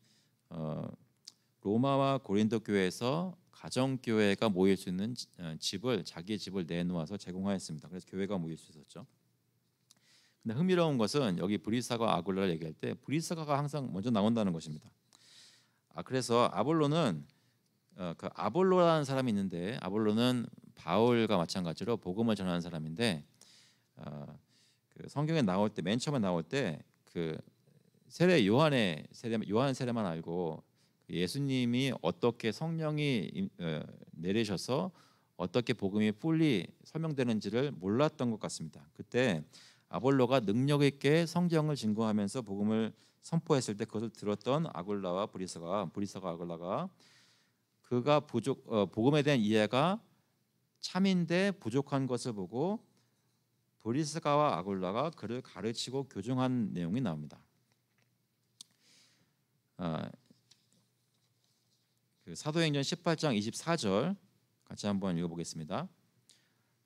로마와 고린도 교회에서 가정 교회가 모일 수 있는 자기 집을 내놓아서 제공하였습니다. 그래서 교회가 모일 수 있었죠. 근데 흥미로운 것은 여기 브리스가와 아굴라를 얘기할 때 브리스가가 항상 먼저 나온다는 것입니다. 그래서 아볼로는 그 아볼로라는 사람이 있는데 아볼로는 바울과 마찬가지로 복음을 전하는 사람인데 그 성경에 나올 때 맨 처음에 나올 때 그 요한 세례만 알고 예수님이 어떻게 성령이 내리셔서 어떻게 복음이 풀리 설명되는지를 몰랐던 것 같습니다. 그때 아볼로가 능력 있게 성경을 증거하면서 복음을 선포했을 때 그것을 들었던 브리스가 아굴라가 그가 복음에 대한 이해가 참인데 부족한 것을 보고 브리스가와 아굴라가 그를 가르치고 교정한 내용이 나옵니다. 그 사도행전 18장 24절 같이 한번 읽어보겠습니다.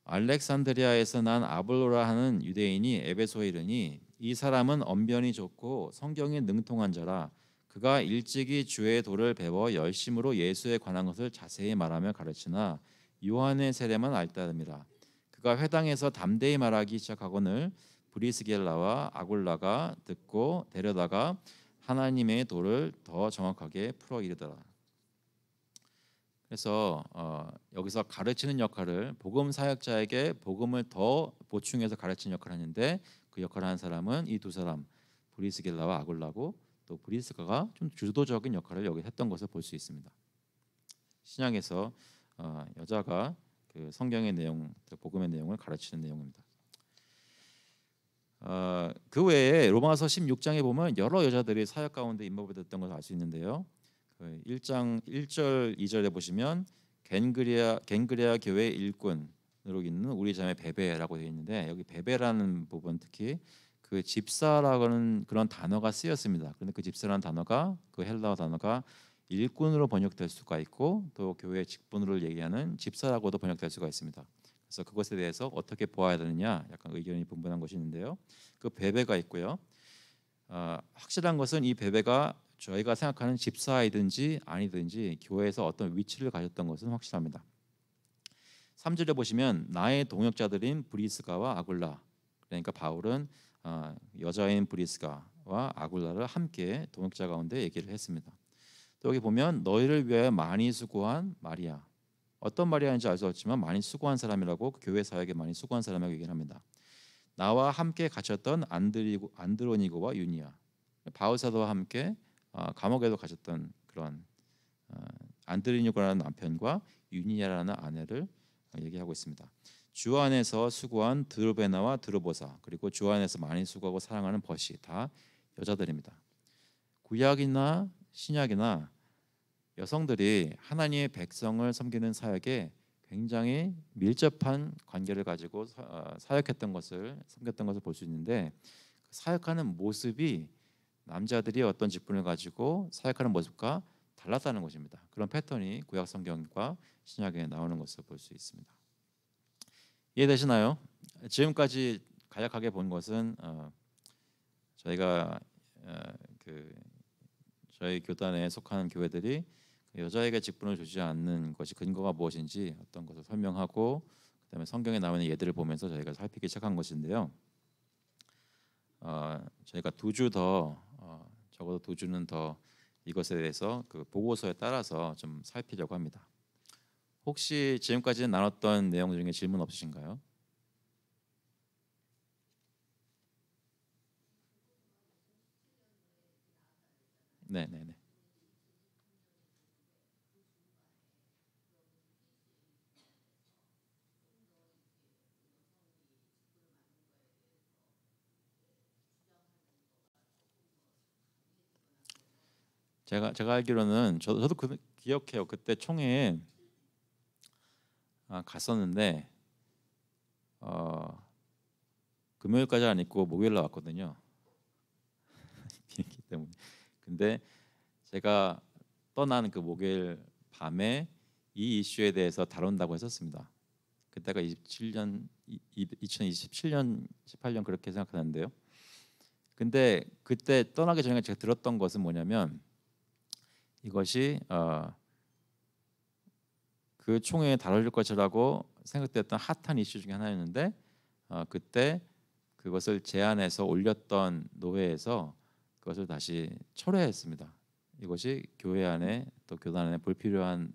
알렉산드리아에서 난 아볼로라 하는 유대인이 에베소에 이르니 이 사람은 언변이 좋고 성경에 능통한 자라. 그가 일찍이 주의 도를 배워 열심으로 예수에 관한 것을 자세히 말하며 가르치나 요한의 세례만 알다름이라. 그가 회당에서 담대히 말하기 시작하거늘 브리스겔라와 아굴라가 듣고 데려다가 하나님의 도를 더 정확하게 풀어 이르더라. 그래서 여기서 가르치는 역할을 복음 사역자에게 복음을 더 보충해서 가르치는 역할을 하는데 그 역할을 하는 사람은 이 두 사람 브리스겔라와 아굴라고 또 브리스가가 좀 주도적인 역할을 여기 했던 것을 볼 수 있습니다. 신약에서 여자가 그 성경의 내용, 복음의 내용을 가르치는 내용입니다. 그 외에 로마서 16장에 보면 여러 여자들이 사역 가운데 임업이 됐던 것을 알 수 있는데요. 1장 1절 2절에 보시면 겐그레아 교회 일꾼으로 있는 우리 자매 베베라고 되어 있는데 여기 베베라는 부분 특히 그 집사라는 그런 단어가 쓰였습니다. 그런데 그 집사라는 단어가 그 헬라어 단어가 일꾼으로 번역될 수가 있고 또 교회 직분으로 얘기하는 집사라고도 번역될 수가 있습니다. 그래서 그것에 대해서 어떻게 보아야 되느냐 약간 의견이 분분한 것이 있는데요. 그 베베가 있고요. 확실한 것은 이 베베가 저희가 생각하는 집사이든지 아니든지 교회에서 어떤 위치를 가졌던 것은 확실합니다. 3절에 보시면 나의 동역자들인 브리스가와 아굴라, 그러니까 바울은 여자인 브리스가와 아굴라를 함께 동역자 가운데 얘기를 했습니다. 또 여기 보면 너희를 위하여 많이 수고한 마리아, 어떤 마리아인지 알 수 없지만 많이 수고한 사람이라고 교회 사역에 많이 수고한 사람이라고 얘기를 합니다. 나와 함께 갇혔던 안드로니고와 유니아, 바울 사도와 함께 감옥에도 갇혔던 그런 안드로니고라는 남편과 유니아라는 아내를 얘기하고 있습니다. 주 안에서 수고한 드로베나와 드로보사 그리고 주 안에서 많이 수고하고 사랑하는 벗이 다 여자들입니다. 구약이나 신약이나 여성들이 하나님의 백성을 섬기는 사역에 굉장히 밀접한 관계를 가지고 사역했던 것을 섬겼던 것을 볼 수 있는데 사역하는 모습이 남자들이 어떤 직분을 가지고 사역하는 모습과 달랐다는 것입니다. 그런 패턴이 구약 성경과 신약에 나오는 것을 볼 수 있습니다. 이해되시나요? 지금까지 간략하게 본 것은 저희가 저희 교단에 속하는 교회들이 여자에게 직분을 주지 않는 것이 근거가 무엇인지 어떤 것을 설명하고 그다음에 성경에 나오는 예들을 보면서 저희가 살피기 시작한 것인데요. 저희가 적어도 2주는 더 이것에 대해서 그 보고서에 따라서 좀 살피려고 합니다. 혹시 지금까지 나눴던 내용 중에 질문 없으신가요? 네. 제가 알기로는 저도 기억해요. 그때 총회에 갔었는데 금요일까지 안 있고 목요일 날 왔거든요. 비행기 때문에. 근데 제가 떠난 그 목요일 밤에 이 이슈에 대해서 다룬다고 했었습니다. 그때가 2027년 18년 그렇게 생각하는데요. 근데 그때 떠나기 전에 제가 들었던 것은 뭐냐면 이것이 그 총회에 다룰 것이라고 생각됐던 핫한 이슈 중에 하나였는데 그때 그것을 제안해서 올렸던 노회에서 그것을 다시 철회했습니다. 이것이 교회 안에 또 교단 안에 불필요한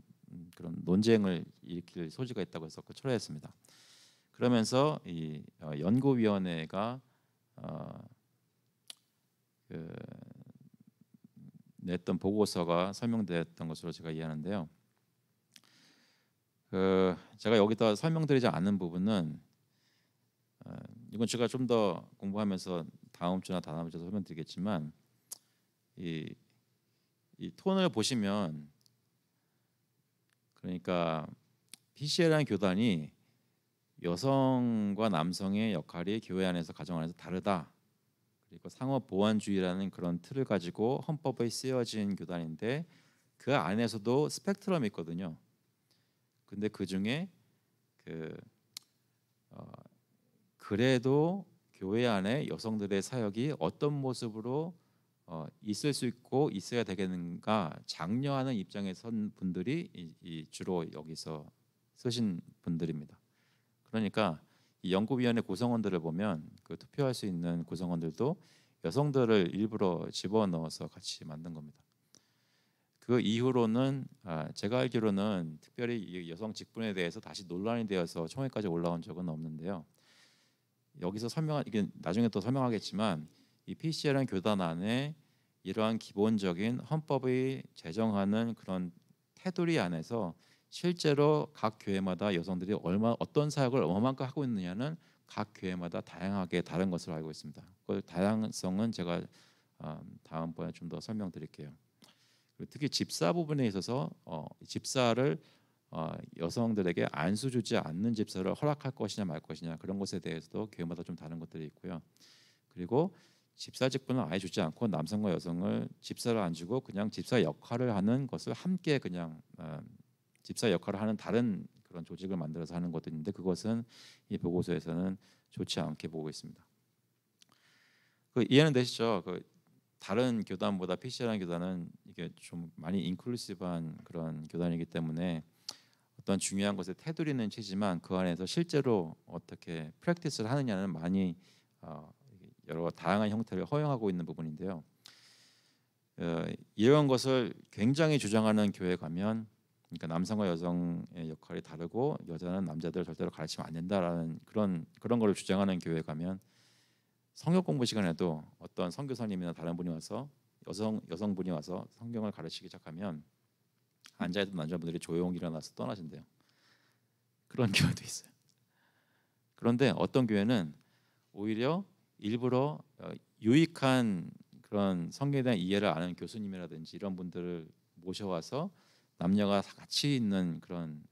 그런 논쟁을 일으킬 소지가 있다고 해서 철회했습니다. 그러면서 이 연구위원회가 그 냈던 보고서가 설명됐던 것으로 제가 이해하는데요. 제가 여기다 설명드리지 않은 부분은 이건 제가 좀 더 공부하면서 다음 주나 다다음 주에 설명드리겠지만 이 톤을 보시면 그러니까 PCL이라는 교단이 여성과 남성의 역할이 교회 안에서 가정 안에서 다르다. 그리고 상업 보완주의라는 그런 틀을 가지고 헌법에 쓰여진 교단인데 그 안에서도 스펙트럼이 있거든요. 근데 그 중에 그래도 교회 안에 여성들의 사역이 어떤 모습으로 있을 수 있고 있어야 되겠는가 장려하는 입장에 선 분들이 주로 여기서 쓰신 분들입니다. 그러니까 이 연구위원회 구성원들을 보면 그 투표할 수 있는 구성원들도 여성들을 일부러 집어넣어서 같이 만든 겁니다. 그 이후로는 제가 알기로는 특별히 이 여성 직분에 대해서 다시 논란이 되어서 총회까지 올라온 적은 없는데요. 여기서 이게 나중에 또 설명하겠지만 이 PCL은 교단 안에 이러한 기본적인 헌법이 제정하는 그런 테두리 안에서 실제로 각 교회마다 여성들이 어떤 사역을 얼마만큼 하고 있느냐는 각 교회마다 다양하게 다른 것으로 알고 있습니다. 그 다양성은 제가 다음번에 좀 더 설명드릴게요. 특히 집사 부분에 있어서 집사를 여성들에게 안수 주지 않는 집사를 허락할 것이냐 말 것이냐 그런 것에 대해서도 교회마다 좀 다른 것들이 있고요. 그리고 집사 직분을 아예 주지 않고 남성과 여성을 집사를 안 주고 그냥 집사 역할을 하는 것을 함께 그냥 집사 역할을 하는 다른 그런 조직을 만들어서 하는 것도 있는데 그것은 이 보고서에서는 좋지 않게 보고 있습니다. 이해는 되시죠? 다른 교단보다 PC라는 교단은 이게 좀 많이 인클루시브한 그런 교단이기 때문에 어떤 중요한 것에 테두리는 치지만 그 안에서 실제로 어떻게 프랙티스를 하느냐는 많이 여러 다양한 형태를 허용하고 있는 부분인데요. 이런 것을 굉장히 주장하는 교회 가면 그러니까 남성과 여성의 역할이 다르고 여자는 남자들을 절대로 가르치면 안 된다라는 그런 거를 주장하는 교회 가면 성경 공부 시간에도 어떤 선교사님이나 다른 분이 와서 여성분이 와서 성경을 가르치기 시작하면 앉아있던 남자분들이 조용히 일어나서 떠나신대요. 그런 교회도 있어요. 그런데 어떤 교회는 오히려 일부러 유익한 그런 성경에 대한 이해를 아는 교수님이라든지 이런 분들을 모셔와서 남녀가 같이 있는 그런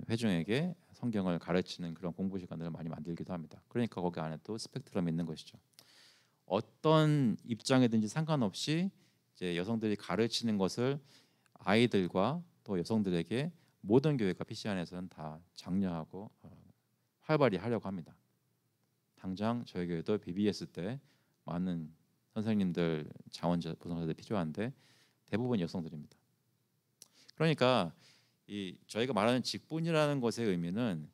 회중에게 성경을 가르치는 그런 공부 시간들을 많이 만들기도 합니다. 그러니까 거기 안에 또 스펙트럼이 있는 것이죠. 어떤 입장이든지 상관없이 이제 여성들이 가르치는 것을 아이들과 또 여성들에게 모든 교회가 PC 안에서는 다 장려하고 활발히 하려고 합니다. 당장 저희 교회도 BBS 때 많은 선생님들, 자원자, 보성자들 필요한데 대부분 여성들입니다. 그러니까 저희가 말하는 직분이라는 것의 의미는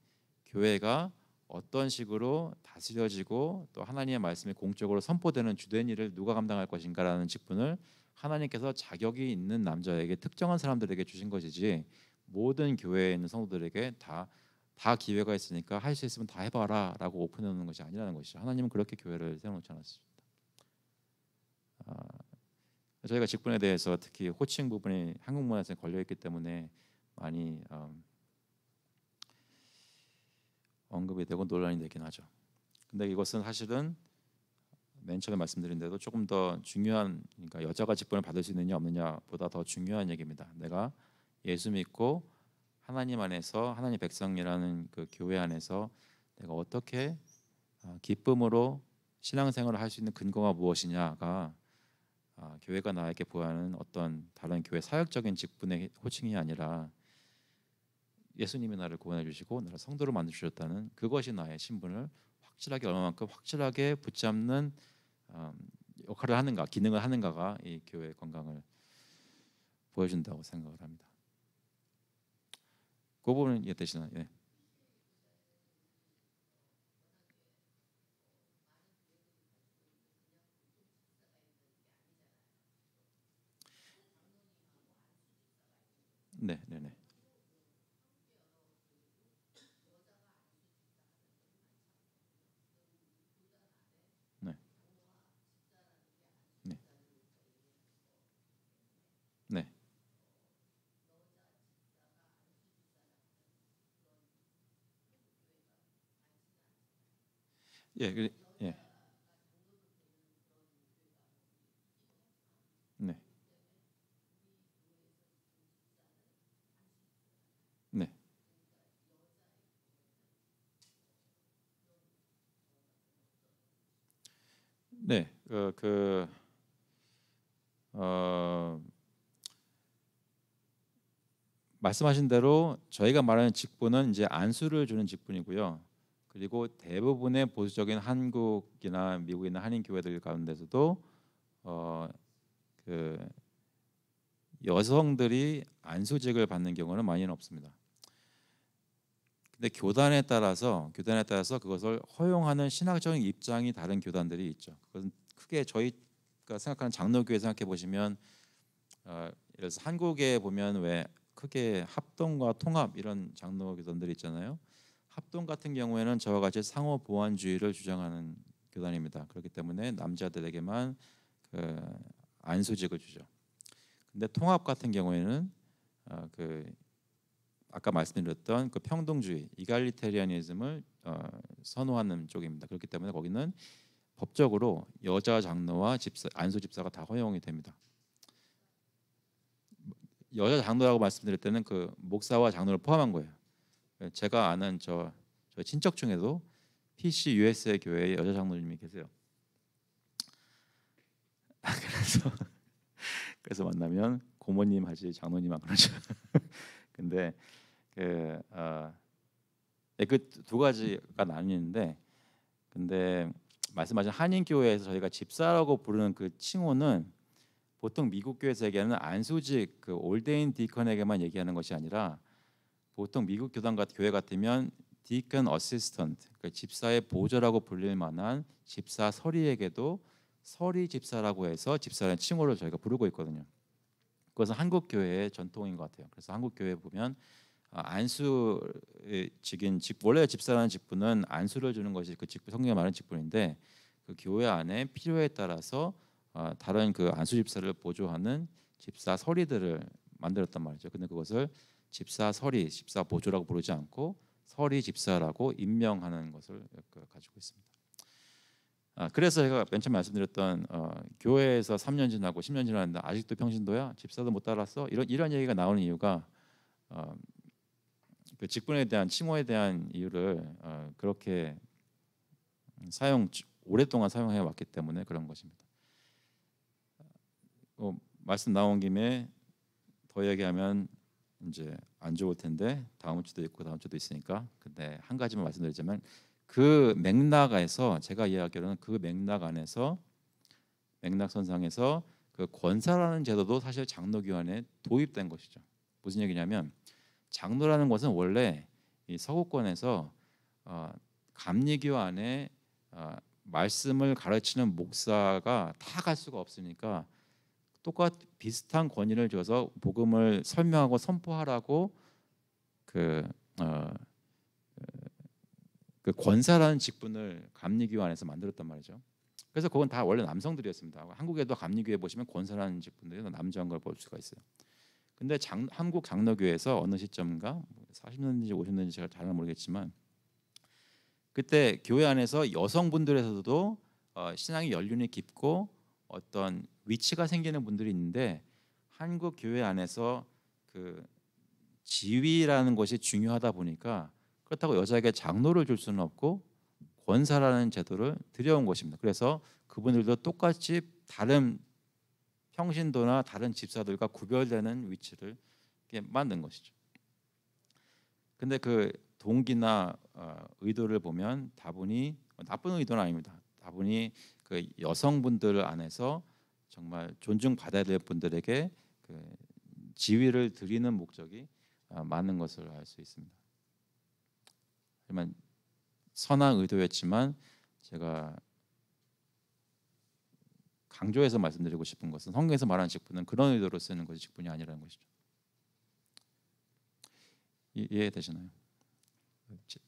교회가 어떤 식으로 다스려지고 또 하나님의 말씀이 공적으로 선포되는 주된 일을 누가 감당할 것인가라는 직분을 하나님께서 자격이 있는 남자에게 특정한 사람들에게 주신 것이지 모든 교회에 있는 성도들에게 다 기회가 있으니까 할 수 있으면 다 해봐라라고 오픈해놓는 것이 아니라는 것이죠. 하나님은 그렇게 교회를 세워놓지 않았습니다. 저희가 직분에 대해서 특히 호칭 부분이 한국 문화에 걸려있기 때문에 많이 언급이 되고 논란이 되긴 하죠. 근데 이것은 사실은 맨 처음에 말씀드린 대로 조금 더 중요한, 그러니까 여자가 직분을 받을 수 있느냐 없느냐보다 더 중요한 얘기입니다. 내가 예수 믿고 하나님 안에서 하나님 백성이라는 그 교회 안에서 내가 어떻게 기쁨으로 신앙생활을 할 수 있는 근거가 무엇이냐가 교회가 나에게 부여하는 어떤 다른 교회 사역적인 직분의 호칭이 아니라 예수님이 나를 구원해 주시고 나를 성도로 만들어 주셨다는 그것이 나의 신분을 확실하게 얼마만큼 확실하게 붙잡는 역할을 하는가, 기능을 하는가가 이 교회의 건강을 보여준다고 생각을 합니다. 그 부분은 이해되시나요? 예. 네, 네, 네, 네, 네, 네. 예, 예, 네, 네, 네. 어, 말씀하신 대로 저희가 말하는 직분은 이제 안수를 주는 직분이고요. 그리고 대부분의 보수적인 한국이나 미국이나 한인 교회들 가운데서도 어, 그 여성들이 안수직을 받는 경우는 많이는 없습니다. 근데 교단에 따라서 그것을 허용하는 신학적인 입장이 다른 교단들이 있죠. 그것은 크게 저희가 생각하는 장로교회 생각해 보시면 예를 들어서 한국에 보면 왜 크게 합동과 통합 이런 장로 교단들이 있잖아요. 합동 같은 경우에는 저와 같이 상호 보완주의를 주장하는 교단입니다. 그렇기 때문에 남자들에게만 그 안수직을 주죠. 근데 통합 같은 경우에는 그 아까 말씀드렸던 그 평등주의, 이갈리테리아니즘을 선호하는 쪽입니다. 그렇기 때문에 거기는 법적으로 여자 장로와 안수 집사가 다 허용이 됩니다. 여자 장로라고 말씀드릴 때는 그 목사와 장로를 포함한 거예요. 제가 아는 저 친척 중에도 PC USA 교회에 여자 장로님이 계세요. 그래서 만나면 고모님 하지 장로님 안 그러죠. 근데 그 두 가지가 나뉘는데, 근데 말씀하신 한인 교회에서 저희가 집사라고 부르는 그 칭호는 보통 미국 교회에서 얘기하는 안수직 그 올데인 디컨에게만 얘기하는 것이 아니라 보통 미국 교회 같으면 디컨 어시스턴트, 그러니까 집사의 보조라고 불릴 만한 집사 서리에게도 서리 집사라고 해서 집사라는 칭호를 저희가 부르고 있거든요. 그것은 한국 교회의 전통인 것 같아요. 그래서 한국 교회 보면 안수직인 원래 집사라는 직분은 안수를 주는 것이 그 직분, 성경에 말하는 직분인데 그 교회 안에 필요에 따라서 다른 그 안수 집사를 보조하는 집사 서리들을 만들었단 말이죠. 근데 그것을 집사 서리, 집사 보조라고 부르지 않고 서리 집사라고 임명하는 것을 가지고 있습니다. 그래서 제가 맨 처음 말씀드렸던 교회에서 3년 지나고 10년 지났는데 아직도 평신도야? 집사도 못 따랐어? 이런 얘기가 나오는 이유가 그 직분에 대한 칭호에 대한 이유를 그렇게 오랫동안 사용해 왔기 때문에 그런 것입니다. 말씀 나온 김에 더 얘기하면 이제 안 좋을 텐데 다음 주도 있고 다음 주도 있으니까, 근데 한 가지만 말씀드리자면 그 맥락에서 제가 이야기하는 그 맥락 안에서 맥락선상에서 그 권사라는 제도도 사실 장로교환에 도입된 것이죠. 무슨 얘기냐면 장로라는 것은 원래 이 서구권에서 감리교 안에 말씀을 가르치는 목사가 다 갈 수가 없으니까 비슷한 권위를 줘서 복음을 설명하고 선포하라고 그 권사라는 직분을 감리교 안에서 만들었단 말이죠. 그래서 그건 다 원래 남성들이었습니다. 한국에도 감리교회 보시면 권사라는 직분들이 남자인 걸 볼 수가 있어요. 근데 한국 장로교회에서 어느 시점인가 40년인지 50년인지 제가 잘 모르겠지만 그때 교회 안에서 여성분들에서도 신앙의 연륜이 깊고 어떤 위치가 생기는 분들이 있는데 한국 교회 안에서 그 지위라는 것이 중요하다 보니까 그렇다고 여자에게 장로를 줄 수는 없고 권사라는 제도를 들여온 것입니다. 그래서 그분들도 똑같이 다른 평신도나 다른 집사들과 구별되는 위치를 이렇게 만든 것이죠. 근데 그 동기나 의도를 보면 다분히 나쁜 의도는 아닙니다. 다분히 그 여성분들 안에서 정말 존중받아야 될 분들에게 그 지위를 드리는 목적이 많은 것을 알 수 있습니다. 하지만 선한 의도였지만 제가 강조해서 말씀드리고 싶은 것은 성경에서 말하는 직분은 그런 의도로 쓰는 것이 직분이 아니라는 것이죠. 이해되시나요?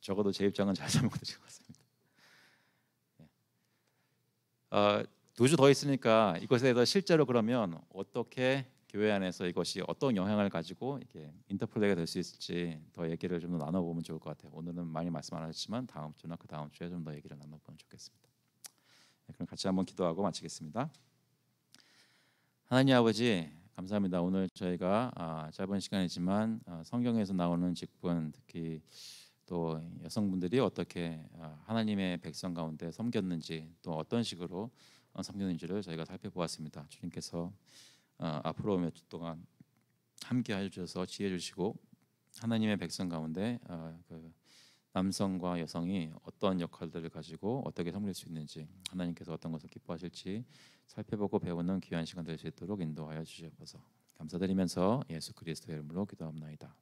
적어도 제 입장은 잘 설명되신 것 같습니다. 2주 더 있으니까 이것에 대해서 실제로 그러면 어떻게 교회 안에서 이것이 어떤 영향을 가지고 이렇게 인터플레이가 될 수 있을지 더 얘기를 좀 더 나눠보면 좋을 것 같아요. 오늘은 많이 말씀 안 하셨지만 다음 주나 그 다음 주에 좀 더 얘기를 나눠보면 좋겠습니다. 그럼 같이 한번 기도하고 마치겠습니다. 하나님 아버지 감사합니다. 오늘 저희가 짧은 시간이지만 성경에서 나오는 직분, 특히 또 여성분들이 어떻게 하나님의 백성 가운데 섬겼는지 또 어떤 식으로 섬겼는지를 저희가 살펴보았습니다. 주님께서 앞으로 몇 주 동안 함께 해주셔서 지혜 주시고 하나님의 백성 가운데 그 남성과 여성이 어떤 역할들을 가지고 어떻게 섬길 수 있는지 하나님께서 어떤 것을 기뻐하실지 살펴보고 배우는 귀한 시간 될 수 있도록 인도하여 주시옵소서. 감사드리면서 예수 그리스도의 이름으로 기도합나이다.